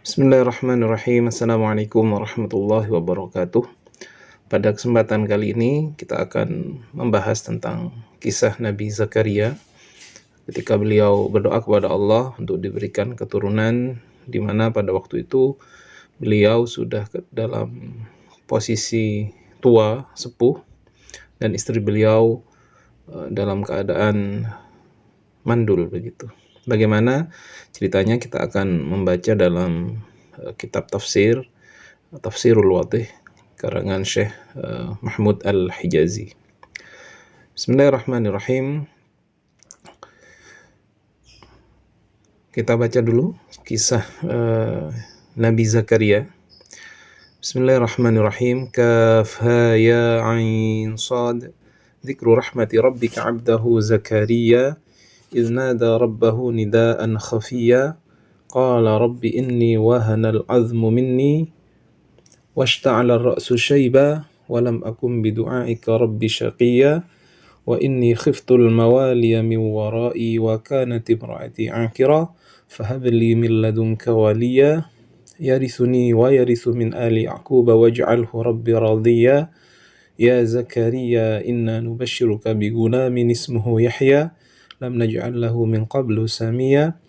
Bismillahirrahmanirrahim. Assalamualaikum warahmatullahi wabarakatuh. Pada kesempatan kali ini kita akan membahas tentang kisah Nabi Zakaria ketika beliau berdoa kepada Allah untuk diberikan keturunan, di mana pada waktu itu beliau sudah dalam posisi tua, sepuh, dan istri beliau dalam keadaan mandul begitu. Bagaimana ceritanya kita akan membaca dalam kitab Tafsirul Wadih karangan Syekh Mahmud Al-Hijazi. Bismillahirrahmanirrahim. Kita baca dulu kisah Nabi Zakaria. Bismillahirrahmanirrahim. Kaf ha ya ain sad. Dzikru rahmati rabbika 'abdahu Zakaria إذ نادى ربه نداء خفيا قال رب إني وهن العظم مني واشتعل الرأس شيبا ولم أكن بدعائك رب شقيا وإني خفت الموالي من ورائي وكانت امرأتي عاقرا فهب لي من لدنك وليا يرثني ويرث من آل يعقوب واجعله رب راضيا يا زكريا إنا نبشرك بغلام اسمه يحيى لم نجعل له من قبل سميا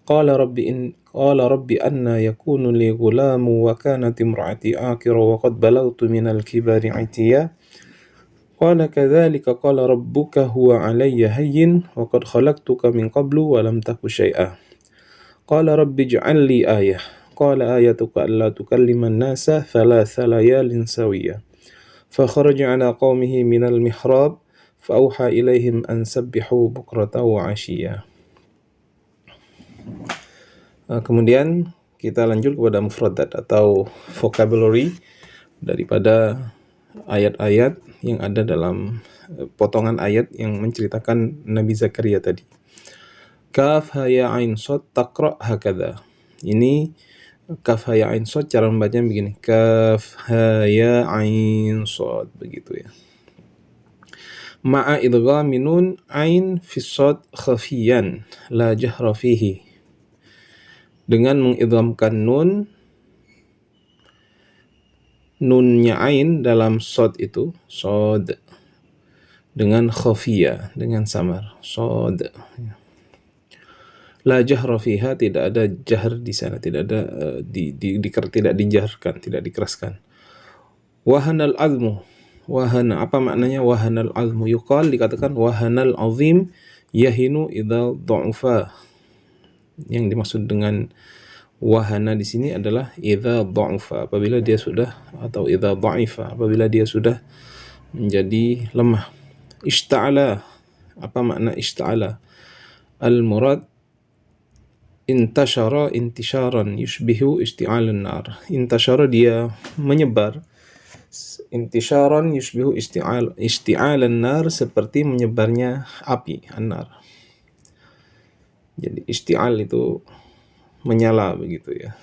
قال رب أنى يكون لي غلام وكانت امرأتي عاقرا وقد بلغت من الكبر عتيا قال كذلك قال ربك هو علي هين وقد خلقتك من قبل ولم تك شيئا قال رب اجعل لي آية قال آيتك ألا تكلم الناس 3 ليال سويا فخرج على قومه من المحراب فأوحى إليهم أن سبحوا بكرة وعشيا. Kemudian kita lanjut kepada mufradat atau vocabulary daripada ayat-ayat yang ada dalam potongan ayat yang menceritakan Nabi Zakaria tadi. Kaf ha ya ain sad taqra hakadha. Ini kaf ha ya ain sad cara membacanya begini. Kaf ha ya ain sad begitu ya. Ma'a idghami nun ain fi shad khafiyan la jahra fihi, dengan mengidghamkan nunnya ain dalam shad itu shad dengan khafiya, dengan samar shad. La jahra fiha, tidak ada jahr di sana, tidak ada tidak dijaharkan, tidak dikeraskan. Wahanal azmu, wahana, apa maknanya wahanal azmu? Yuqal, dikatakan wahanal azim yahinu idza dha'ufa. Yang dimaksud dengan wahana di sini adalah idza dha'ufa, apabila dia sudah, atau idza dha'ifa, apabila dia sudah menjadi lemah. Ishta'ala, apa makna ishta'ala? Al-murad intashara intisharan yushbihu isti'alan nar. Intashara, dia menyebar. Intisharan yushbihu isti'alan nar, seperti menyebarnya api, an-nar. Jadi isti'al itu menyala begitu ya.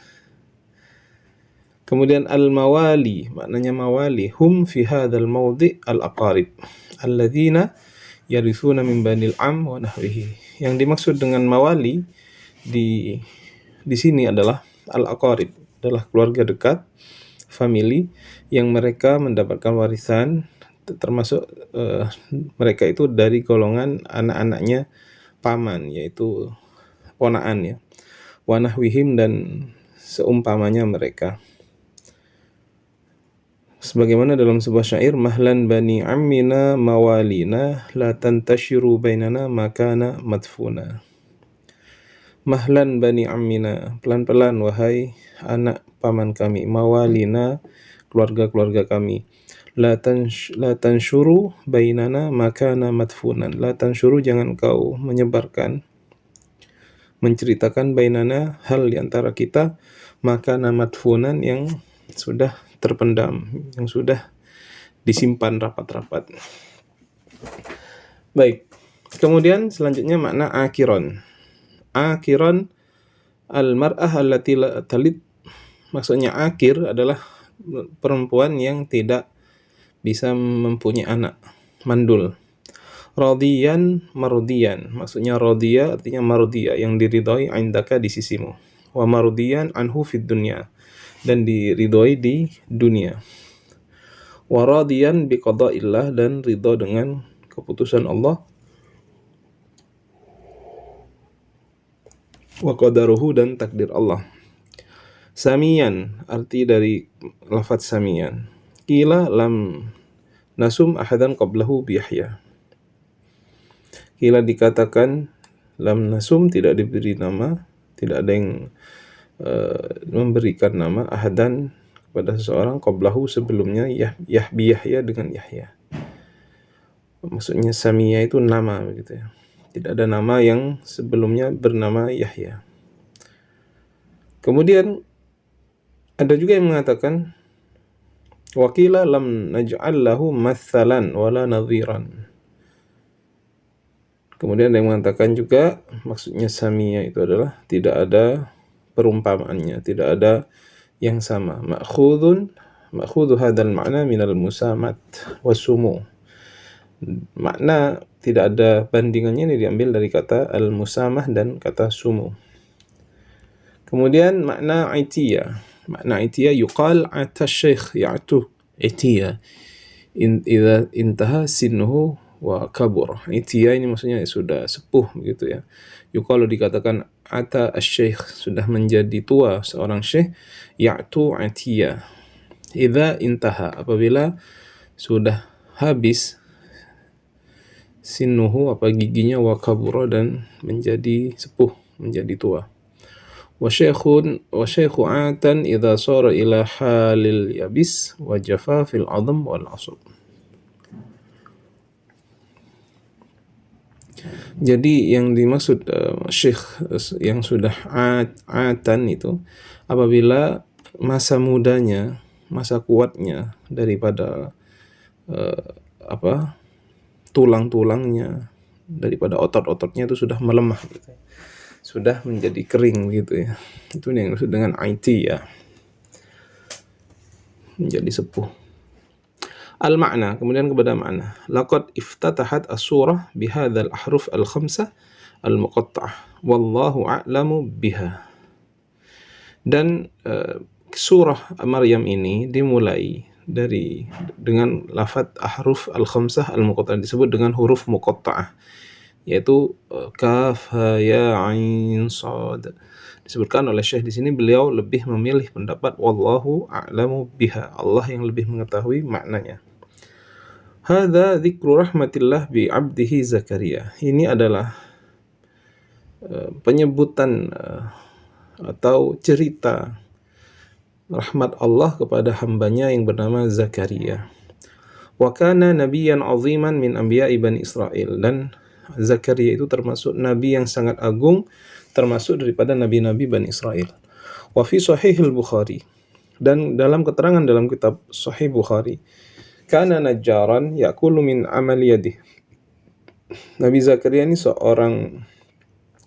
Kemudian al-mawali, maknanya mawali, hum fi hadzal mawdi' al-aqarib alladzina yarithuna min banil am wa nahwihi. Yang dimaksud dengan mawali di sini adalah al-aqarib, adalah keluarga dekat, family yang mereka mendapatkan warisan, termasuk mereka itu dari golongan anak-anaknya paman, yaitu ponaan ya. Wa nahwihim, dan seumpamanya mereka. Sebagaimana dalam sebuah syair, mahlan bani ammina mawalina la tantashiru bainana makana madfuna. Mahlan bani ammina, pelan-pelan wahai anak paman kami, mawalina, keluarga-keluarga kami. La tanshuru bainana makana madfunan. La tanshuru, jangan kau menyebarkan, menceritakan bainana, hal di antara kita, makana madfunan, yang sudah terpendam, yang sudah disimpan rapat-rapat. Baik. Kemudian selanjutnya makna akiron. Akiron al-mar'ah allati la talid. Maksudnya akir adalah perempuan yang tidak bisa mempunyai anak, mandul. Radiyan mardiyan, maksudnya radiya artinya mardiya, yang diridhai indaka, di sisimu. wa mardiyan anhu fid dunya, dan diridhoi di dunia. Wa radiyan bi qada'illah, dan ridho dengan keputusan Allah. Wa qadaruhu, dan takdir Allah. Samiyan, arti dari lafaz samiyan. Qila lam nasum ahadan qablahu bi Yahya. Qila dikatakan lam nasum, tidak diberi nama, tidak ada yang memberikan nama ahadan kepada seseorang qablahu, sebelumnya bi Yahya, dengan Yahya. Maksudnya Samia itu nama begitu ya. Tidak ada nama yang sebelumnya bernama Yahya. Kemudian ada juga yang mengatakan waqila lam naj'al lahu mathalan wala nadhiran. Kemudian ada yang mengatakan juga maksudnya Samia itu adalah tidak ada perumpamaannya, tidak ada yang sama. Ma'khudhu hadzal ma'na minal musamat wasumu. Makna tidak ada bandingannya ini diambil dari kata al-musamah dan kata sumu. Kemudian makna aitiyah. Makna aitiyah yuqal ata syekh ya'tu aitiyah idza intaha sinnuhu wa kabur. Aitiyah ini maksudnya sudah sepuh begitu ya. Yuqalu, dikatakan ata asy-syekh, sudah menjadi tua seorang syekh, ya'tu aitiyah idza intaha, apabila sudah habis, sinnuhu, apa giginya, wa kabura, dan menjadi sepuh, menjadi tua. Wa syaikhu atan idza sara ila halil yabis wa jafafil adam wal asab. Jadi yang dimaksud syekh yang sudah atan itu apabila masa mudanya, masa kuatnya daripada tulang-tulangnya, daripada otot-ototnya itu sudah melemah gitu, sudah menjadi kering gitu ya. Itu yang dimaksud dengan IT ya, menjadi sepuh. Al-ma'na, kemudian kepada makna. Laqad iftatahat as-surah bihadzal ahruf al-khamsah al-muqatta'ah wallahu a'lamu biha. Dan surah Maryam ini dimulai dengan lafaz ahruf al-khamsah al-muqatta'ah, disebut dengan huruf muqatta'ah, yaitu kaf, ha, ya, ain, shad. Disebutkan oleh Syekh di sini, beliau lebih memilih pendapat wallahu a'lamu biha, Allah yang lebih mengetahui maknanya. Hadza dzikru rahmatillah bi 'abdihi Zakaria. Ini adalah penyebutan atau cerita rahmat Allah kepada hambanya yang bernama Zakaria. Wa kana nabiyyan 'aziman min anbiya'i Bani Israil, dan Zakaria itu termasuk nabi yang sangat agung, termasuk daripada nabi-nabi Bani Israel. Wa fi sahihil Bukhari, dan dalam keterangan dalam kitab Sahih Bukhari, kana najjaran ya'kulu min amal yadih. Nabi Zakaria ini seorang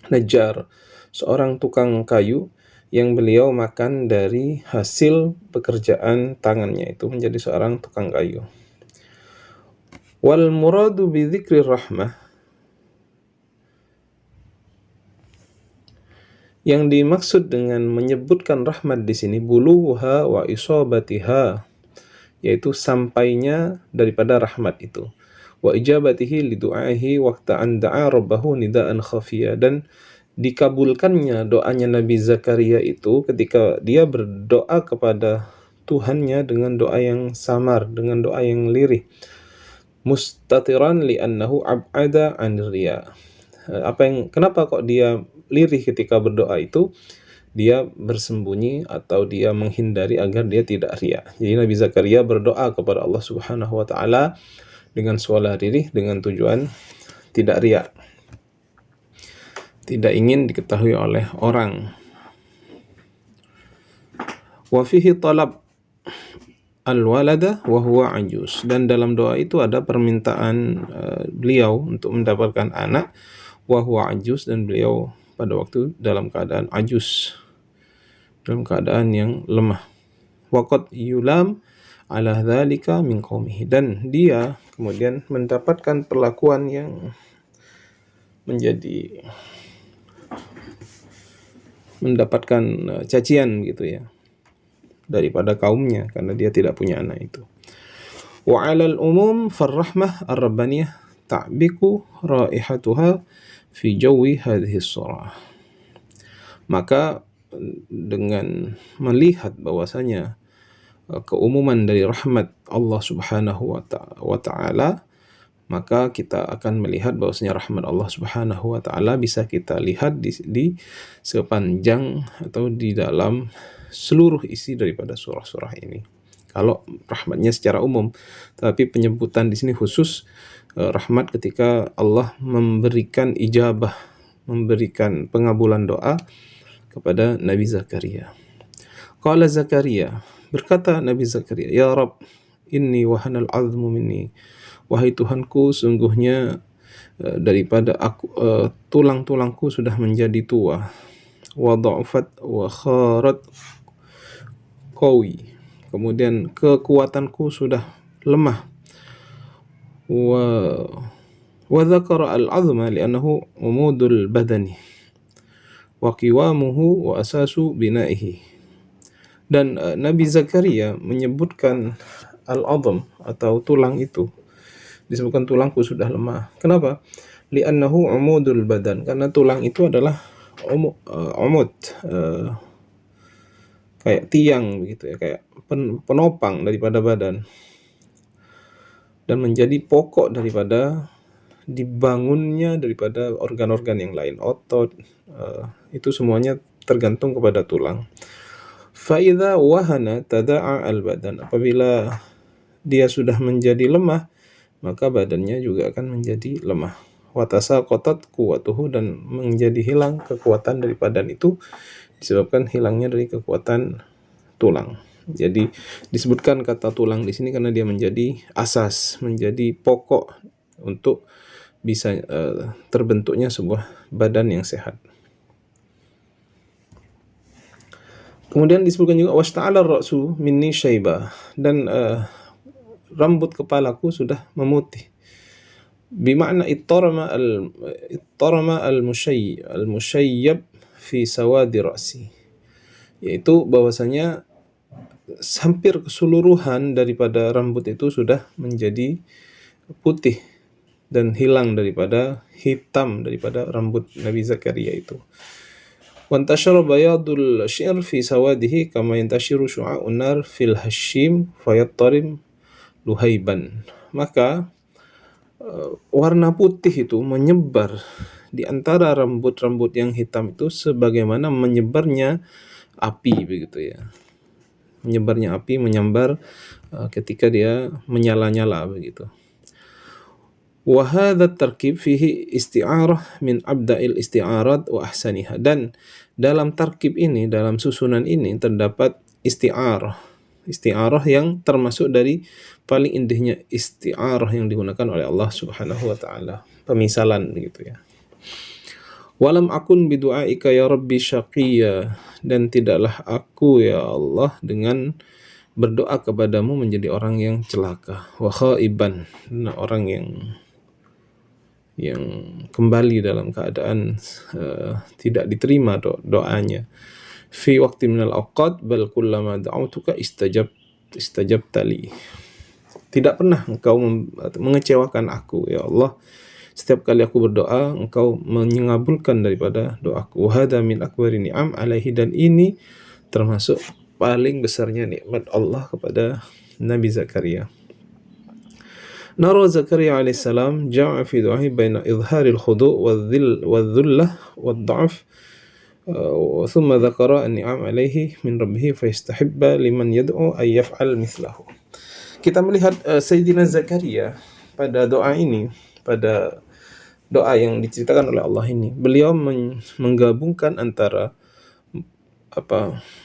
najjar, seorang tukang kayu yang beliau makan dari hasil pekerjaan tangannya, itu menjadi seorang tukang kayu. Wal muradu bi dzikri rahmah, yang dimaksud dengan menyebutkan rahmat di sini buluha wa isabatiha, yaitu sampainya daripada rahmat itu. Wa ijabatihi li du'aihi waqta an da'a rabbahu nidaan khafiyya, dan dikabulkannya doanya Nabi Zakaria itu ketika dia berdoa kepada Tuhannya dengan doa yang samar, dengan doa yang lirih. Mustatiran li annahu ab'ada 'anir riya. Kenapa kok dia lirih ketika berdoa itu? Dia bersembunyi atau dia menghindari agar dia tidak riya. Jadi Nabi Zakaria berdoa kepada Allah Subhanahu wa taala dengan suara lirih, dengan tujuan tidak riya, tidak ingin diketahui oleh orang. Wa fihi talab al-walada wa huwa ajuz, dan dalam doa itu ada permintaan beliau untuk mendapatkan anak, wa huwa ajuz, dan beliau pada waktu dalam keadaan ajuz, dalam keadaan yang lemah. Waqad yulam ala dzalika min qaumihi, dan dia kemudian mendapatkan perlakuan yang menjadi mendapatkan cacian gitu ya daripada kaumnya karena dia tidak punya anak itu. Wa 'alal umum farrahmah ar-rabbaniyah ta'biku raihatuha fi jawi hadhihi surah. Maka dengan melihat bahwasanya keumuman dari rahmat Allah Subhanahu wa taala, maka kita akan melihat bahwasanya rahmat Allah Subhanahu wa taala bisa kita lihat di sepanjang atau di dalam seluruh isi daripada surah-surah ini. Kalau rahmatnya secara umum, tapi penyebutan di sini khusus rahmat ketika Allah memberikan ijabah, memberikan pengabulan doa kepada Nabi Zakaria. Qala Zakaria, berkata Nabi Zakaria, ya Rabb, inni wahanal azmu minni. Wahai Tuhanku, sungguhnya daripada aku tulang-tulangku sudah menjadi tua. Wa dha'fat wa kharat qawi. Kemudian kekuatanku sudah lemah. Wa dzakara al-'azma li'annahu umudul badani wa qiwamuhu wa asasu bina'ihi. Dan Nabi Zakaria menyebutkan al-'azm atau tulang itu, disebutkan tulangku sudah lemah. Kenapa? Li'annahu umudul badan, karena tulang itu adalah umud, kayak tiang begitu ya, kayak penopang daripada badan dan menjadi pokok daripada dibangunnya daripada organ-organ yang lain, otot, itu semuanya tergantung kepada tulang. Fa'idha wahana tada'a al-badan, apabila dia sudah menjadi lemah, maka badannya juga akan menjadi lemah. Watasa kotat kuwatuhu, dan menjadi hilang kekuatan dari badan itu disebabkan hilangnya dari kekuatan tulang. Jadi disebutkan kata tulang di sini karena dia menjadi asas, menjadi pokok untuk bisa terbentuknya sebuah badan yang sehat. Kemudian disebutkan juga wasta'ala ar-ra'su minni syaiba, dan rambut kepalaku sudah memutih. Bima'na ittarama al-musyayyab fi sawadi ra'si, yaitu bahwasanya hampir keseluruhan daripada rambut itu sudah menjadi putih dan hilang daripada hitam daripada rambut Nabi Zakaria itu. Wantashara bayadul syi'r fi sawadihi kama yantashiru syu'a'un nar fil hashim fayattarim luhaiban. Maka warna putih itu menyebar di antara rambut-rambut yang hitam itu sebagaimana menyebarnya api begitu ya. Menyebarnya api, menyambar ketika dia menyala-nyala begitu. Wa hadha tarkib fihi isti'arah min abda'il isti'arat wa ahsaniha, dan dalam tarkib ini, dalam susunan ini terdapat isti'arah yang termasuk dari paling indahnya isti'arah yang digunakan oleh Allah Subhanahu wa taala, pemisalan gitu ya. Walam akun bidu'aika ya rabbi syaqiyya, dan tidaklah aku ya Allah dengan berdoa kepadamu menjadi orang yang celaka. Wa khaiban, orang yang kembali dalam keadaan tidak diterima doanya. Fi waqti minal awqat bal kullama da'autuka istajabta li. Tidak pernah engkau mengecewakan aku ya Allah. Setiap kali aku berdoa, engkau mengabulkan daripada doaku. Wa hadza min akbari ni'am alaihi, dan ini termasuk paling besarnya nikmat Allah kepada Nabi Zakaria. Nara Zakaria alaihissalam ja'a fi du'ahi baina idharil khudu' wal-dhullah wal-dha'af, thumma dzakara an-ni'am alaihi min rabbih fayastahibba liman yad'u ay yaf'al mithlahu. Kita melihat Sayyidina Zakaria pada doa ini, pada doa yang diceritakan oleh Allah ini, beliau menggabungkan antara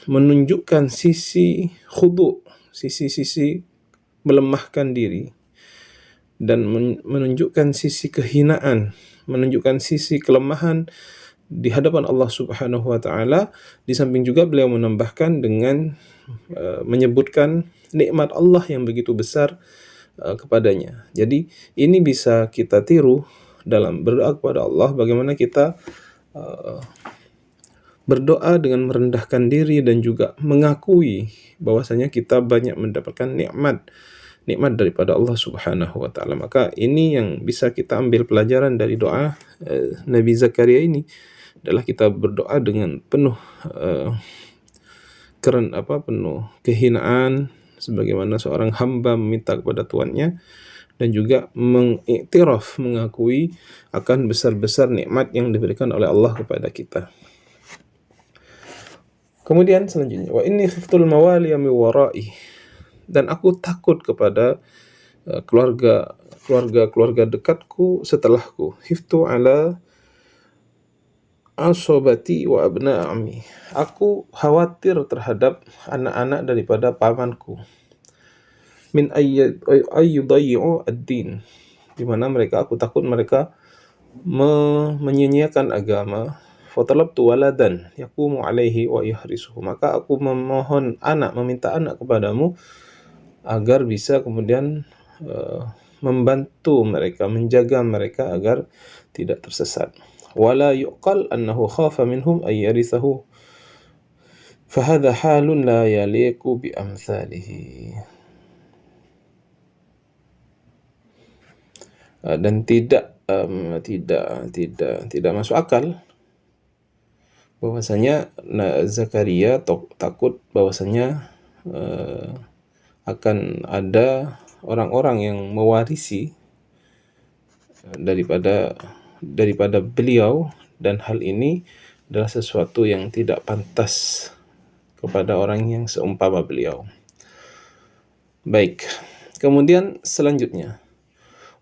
menunjukkan sisi khudu', sisi melemahkan diri, dan menunjukkan sisi kehinaan, menunjukkan sisi kelemahan di hadapan Allah Subhanahu wa taala. Di samping juga beliau menambahkan dengan menyebutkan nikmat Allah yang begitu besar kepadanya. Jadi ini bisa kita tiru dalam berdoa kepada Allah, bagaimana kita berdoa dengan merendahkan diri dan juga mengakui bahwasanya kita banyak mendapatkan nikmat daripada Allah Subhanahu wa taala. Maka ini yang bisa kita ambil pelajaran dari doa Nabi Zakaria ini adalah kita berdoa dengan penuh penuh kehinaan sebagaimana seorang hamba meminta kepada tuannya, dan juga mengiktiraf, mengakui akan besar-besar nikmat yang diberikan oleh Allah kepada kita. Kemudian selanjutnya, wa inni khiftul mawaliya min wara'i, dan aku takut kepada keluarga dekatku setelahku. Khiftu ala asobati wa abna ami, aku khawatir terhadap anak-anak daripada pamanku. Min ayyudayyi'u ad-din, di mana aku takut mereka menyia-nyiakan agama. Fatalabtu waladan yaqumu alaihi wa yahrisuhu, maka aku meminta anak kepadamu agar bisa kemudian membantu mereka, menjaga mereka agar tidak tersesat. Wala yuqal annahu khafa minhum ay yarithahu, fahadha halun la yaliqu bi amsalihi. Dan tidak masuk akal bahwasanya Zakaria takut bahwasanya akan ada orang-orang yang mewarisi daripada beliau, dan hal ini adalah sesuatu yang tidak pantas kepada orang yang seumpama beliau. Baik, kemudian selanjutnya,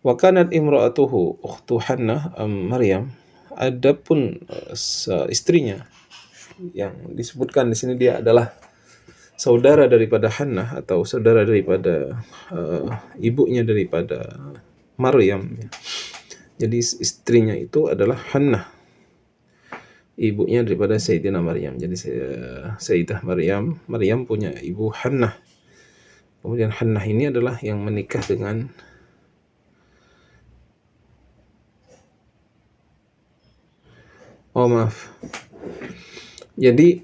wa kanat imra'atuhu ukhtu Hannah Maryam, adapun istrinya yang disebutkan di sini dia adalah saudara daripada Hannah atau saudara daripada ibunya daripada Maryam. Jadi istrinya itu adalah Hannah, ibunya daripada Sayyidina Maryam. Jadi Sayyidah Maryam punya ibu Hannah. Kemudian Hannah ini adalah yang menikah dengan Jadi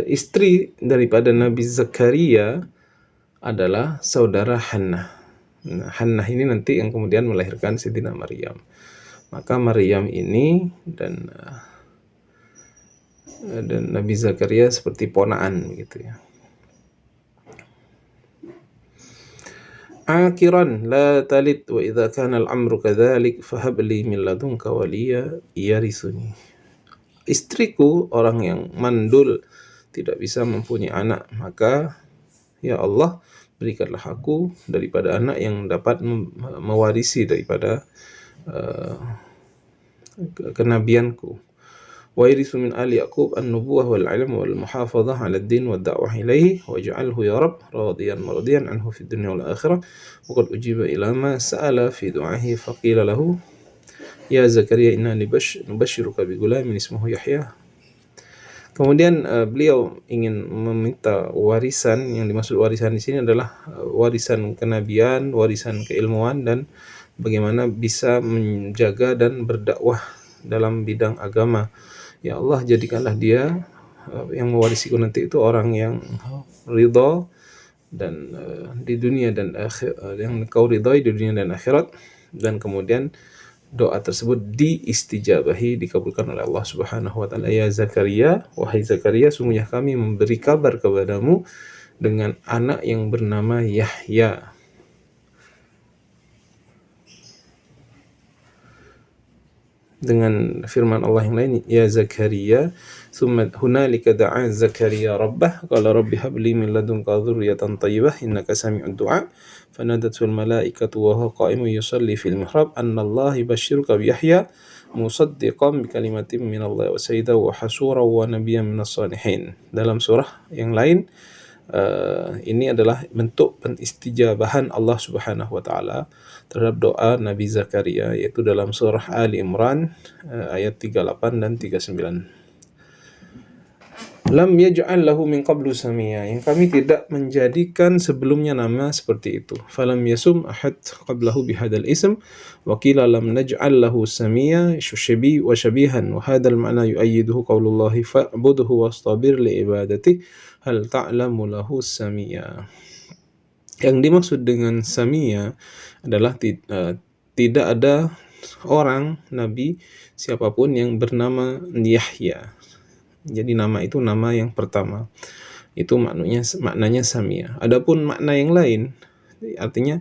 istri daripada Nabi Zakaria adalah saudara Hannah. Nah, Hannah ini nanti yang kemudian melahirkan Sayyidina Maryam. Maka Maryam ini dan Nabi Zakaria seperti ponaan gitu ya. Akiran la talid wa idza kana al-amru kadzalik fahab li min ladunka waliya yarisuni. Istriku orang yang mandul, tidak bisa mempunyai anak, maka ya Allah berikanlah aku daripada anak yang dapat mewarisi daripada kenabianku. Wa yarisu min ali Yaqub an-nubuwah wal ilm wal muhafazah 'ala ad-din wad da'wah ilayhi waj'alhu ya Rabb radiyan mardiyan anhu fid dunya wal akhirah wa qad ujiba ila ma sa'ala fi du'ahi faqila lahu ya Zakaria inna nubashshiruka bi gulamin ismuhu Yahya. Kemudian beliau ingin meminta warisan. Yang dimaksud warisan di sini adalah warisan kenabian, warisan keilmuan, dan bagaimana bisa menjaga dan berdakwah dalam bidang agama. Ya Allah, jadikanlah dia yang mewarisiku nanti itu orang yang ridha dan di dunia dan akhirat, yang kau ridhai di dunia dan akhirat, dan kemudian doa tersebut diistijabahi, dikabulkan oleh Allah Subhanahu wa taala. Ya Zakaria, wahai Zakaria, sungguhnya kami memberi kabar kepadamu dengan anak yang bernama Yahya. Dengan firman Allah yang lain, ya Zakaria, summa hunalika da'a Zakaria rabbah qala rabbi habli min ladunka dzurriyyatan thayyibah innaka sami'ud du'a fanadatu al-malaikatu wa huwa qa'imun yusalli fil mihrab anna Allah yubashshiruka bi Yahya musaddiqan bi kalimatin min Allah wa sayyidan wa hasuran wa nabiyyan minas salihin. Dalam surah yang lain, ini adalah bentuk penistijabahan Allah Subhanahu wa taala terhadap doa Nabi Zakaria, yaitu dalam surah Ali Imran ayat 38 dan 39. Lam yaj'al lahu min qablu samia, yang kami tidak menjadikan sebelumnya nama seperti itu. Falam yasum ahad qablahu bihadzal ism wa qila lam naj'al lahu samia syushbi wa syabihan wa hadzal ma'na yu'ayyiduhu qaulullahi fa'budhu wastabir li ibadati hal ta'lamu lahu samia. Yang dimaksud dengan samia adalah tidak ada orang nabi siapapun yang bernama Yahya. Jadi nama itu nama yang pertama. Itu maknanya samia. Adapun makna yang lain, artinya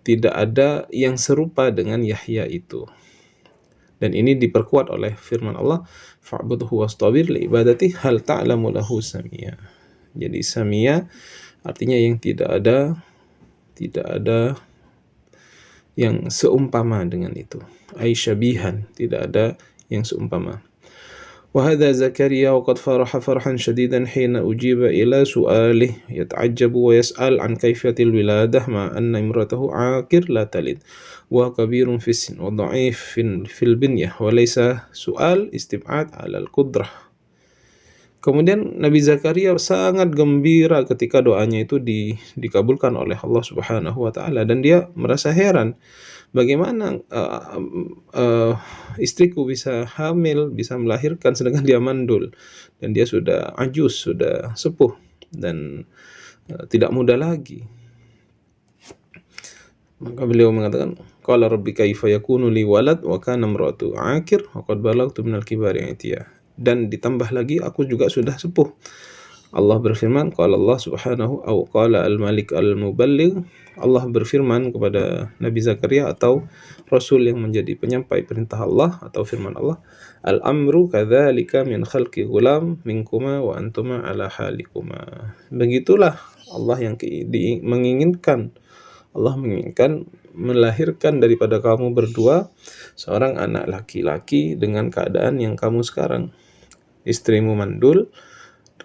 tidak ada yang serupa dengan Yahya itu. Dan ini diperkuat oleh firman Allah, fa'budhu wastabir li ibadati hal ta'lamu lahu samia. Jadi samia artinya yang tidak ada yang seumpama dengan itu. Ai syabihan, tidak ada yang seumpama. وهذا زكريا وقد فرح فرحا شديدا حين أجيب إلى سؤاله يتعجب ويسأل عن كيفية الولادة مع أن امرأته عاقر لا تلد وكبير في السن وضعيف في البنية وليس سؤال استبعاد على القدرة. Kemudian Nabi Zakaria sangat gembira ketika doanya itu dikabulkan oleh Allah Subhanahu wa taala, dan dia merasa heran bagaimana istriku bisa hamil, bisa melahirkan sedangkan dia mandul dan dia sudah ajus, sudah sepuh dan tidak muda lagi. Maka beliau mengatakan, qala rabbi kaifa yakunu li walad wa kana imra'atu aqir wa qad balagtu minal kibari atiyah. Dan ditambah lagi aku juga sudah sepuh. Allah berfirman, qala Allah subhanahu au qala al-malik al-muballigh. Allah berfirman kepada Nabi Zakaria atau Rasul yang menjadi penyampai perintah Allah atau firman Allah, al-amru kadzalika min khalqi ghulam minkuma wa antuma ala halikuma. Begitulah Allah yang menginginkan. Allah menginginkan melahirkan daripada kamu berdua seorang anak laki-laki dengan keadaan yang kamu sekarang. Istrimu mandul,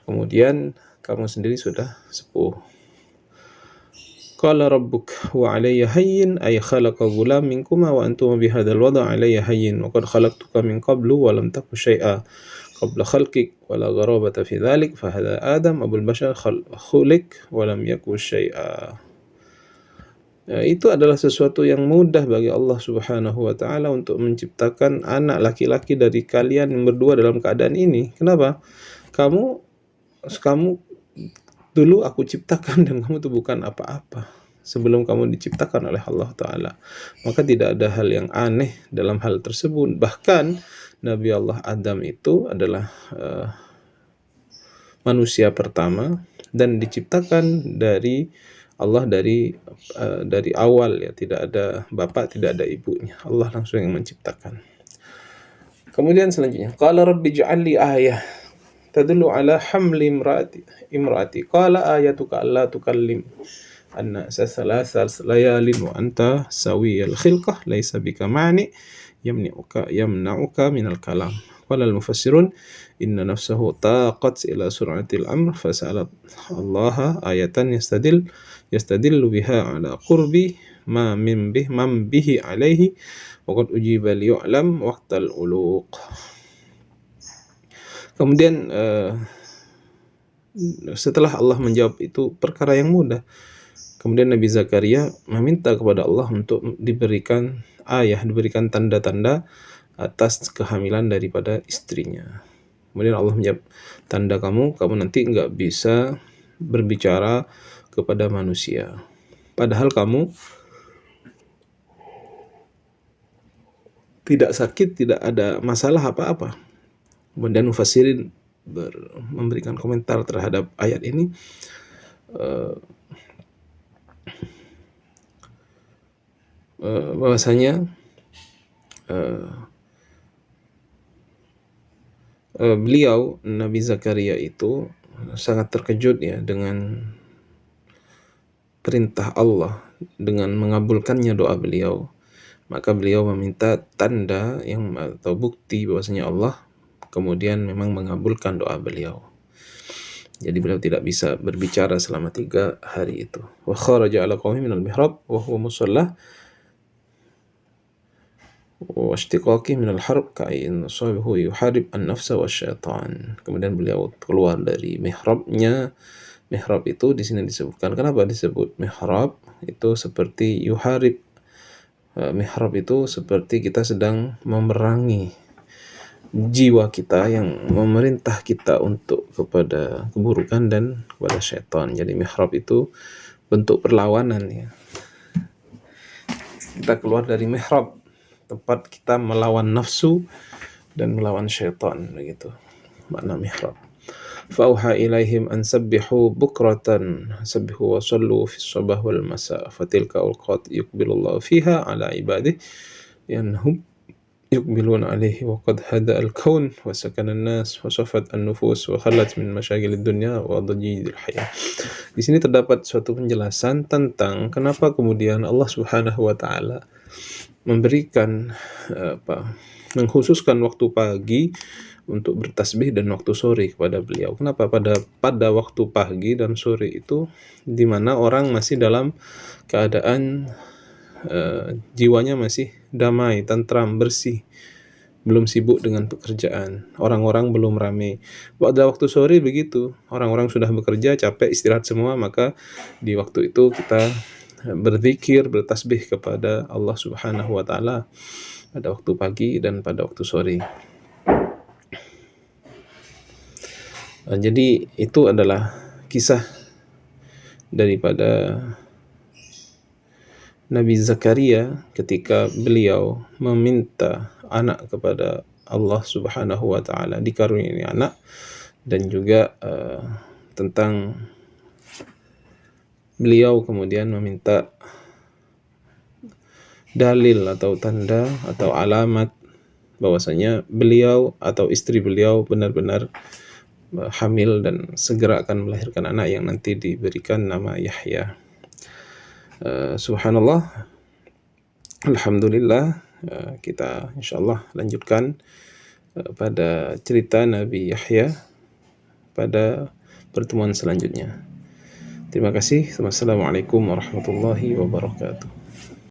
kemudian kamu sendiri sudah sepuh. Qala rabbuk wa alayya hayyin ay khalaqa ghulam minkuma wa antuma bihadzal wada' alayya hayyin wa qad khalaqtuka min qablu wa lam taku syai'a qabla khalqik wa la gharabata fi dhalik fa hadha adam abul bashar khuliq wa lam yaku syai'a. Itu adalah sesuatu yang mudah bagi Allah Subhanahu wa taala untuk menciptakan anak laki-laki dari kalian yang berdua dalam keadaan ini. Kenapa? Kamu dulu aku ciptakan dan kamu itu bukan apa-apa sebelum kamu diciptakan oleh Allah taala. Maka tidak ada hal yang aneh dalam hal tersebut. Bahkan Nabi Allah Adam itu adalah manusia pertama dan diciptakan dari Allah dari awal, ya, tidak ada bapak, tidak ada ibunya. Allah langsung yang menciptakan. Kemudian selanjutnya, qala rabbi ij'al li ayah tadullu ala hamli imraati. Qala ayatuka alla tukallim an-nasa thalatha layalin wa anta sawiyal khilqah laisa bika mani yamna'uka minal kalam. Qala al-mufassirun inna nafsahu taqat ila sur'atil amr fasa'alat Allah ayatan yastadillu biha ala qurbi ma bihi alaihi wa qad ujiba liya'lam waqtal uluq. Kemudian setelah Allah menjawab itu perkara yang mudah, kemudian Nabi Zakaria meminta kepada Allah untuk diberikan tanda-tanda atas kehamilan daripada istrinya. Kemudian Allah menjawab, tanda kamu nanti nggak bisa berbicara kepada manusia. Padahal kamu tidak sakit, tidak ada masalah apa-apa. Kemudian mufassirin memberikan komentar terhadap ayat ini. Bahwasanya beliau Nabi Zakaria itu sangat terkejut, ya, dengan perintah Allah, dengan mengabulkannya doa beliau. Maka beliau meminta tanda atau bukti bahwasanya Allah kemudian memang mengabulkan doa beliau. Jadi beliau tidak bisa berbicara selama 3 hari itu. Wa kharaja ala qaumi minal mihrab wa huwa musalla washtiqaqi minal harb ka'in sahibu yuharib an-nafsa wasyaitan. Kemudian beliau keluar dari mihrabnya. Mihrab itu di sini disebutkan, kenapa disebut mihrab? Itu seperti yuharib. Mihrab itu seperti kita sedang memerangi jiwa kita yang memerintah kita untuk kepada keburukan dan kepada syaitan. Jadi mihrab itu bentuk perlawanan ya. Kita keluar dari mihrab, tempat kita melawan nafsu dan melawan syaitan, begitu makna mihrab. Fauha ilaihim an sabbihu bukratan sabbihu wa sallu fi sabah wal masa fatilka awqat yuqbilullahu fiha ala ibadihi yanhum yuqbiluna alaihi wa qad hada al-kawn wa sakana an-nas wa safat an-nufus wa khalat min masyagil dunya wa dajijil hayah. Di sini terdapat suatu penjelasan tentang kenapa kemudian Allah Subhanahu wa taala memberikan mengkhususkan waktu pagi untuk bertasbih dan waktu sore kepada beliau. Kenapa pada waktu pagi dan sore itu di mana orang masih dalam keadaan jiwanya masih damai, tentram, bersih, belum sibuk dengan pekerjaan, orang-orang belum ramai. Pada waktu sore begitu, orang-orang sudah bekerja, capek, istirahat semua, maka di waktu itu kita berzikir, bertasbih kepada Allah Subhanahu wa taala pada waktu pagi dan pada waktu sore. Jadi itu adalah kisah daripada Nabi Zakaria ketika beliau meminta anak kepada Allah Subhanahu wa taala, dikaruniai anak, dan juga tentang beliau kemudian meminta dalil atau tanda atau alamat bahwasanya beliau atau istri beliau benar-benar hamil dan segera akan melahirkan anak yang nanti diberikan nama Yahya. Subhanallah, alhamdulillah, kita insyaallah lanjutkan pada cerita Nabi Yahya pada pertemuan selanjutnya. Terima kasih. Wassalamualaikum warahmatullahi wabarakatuh.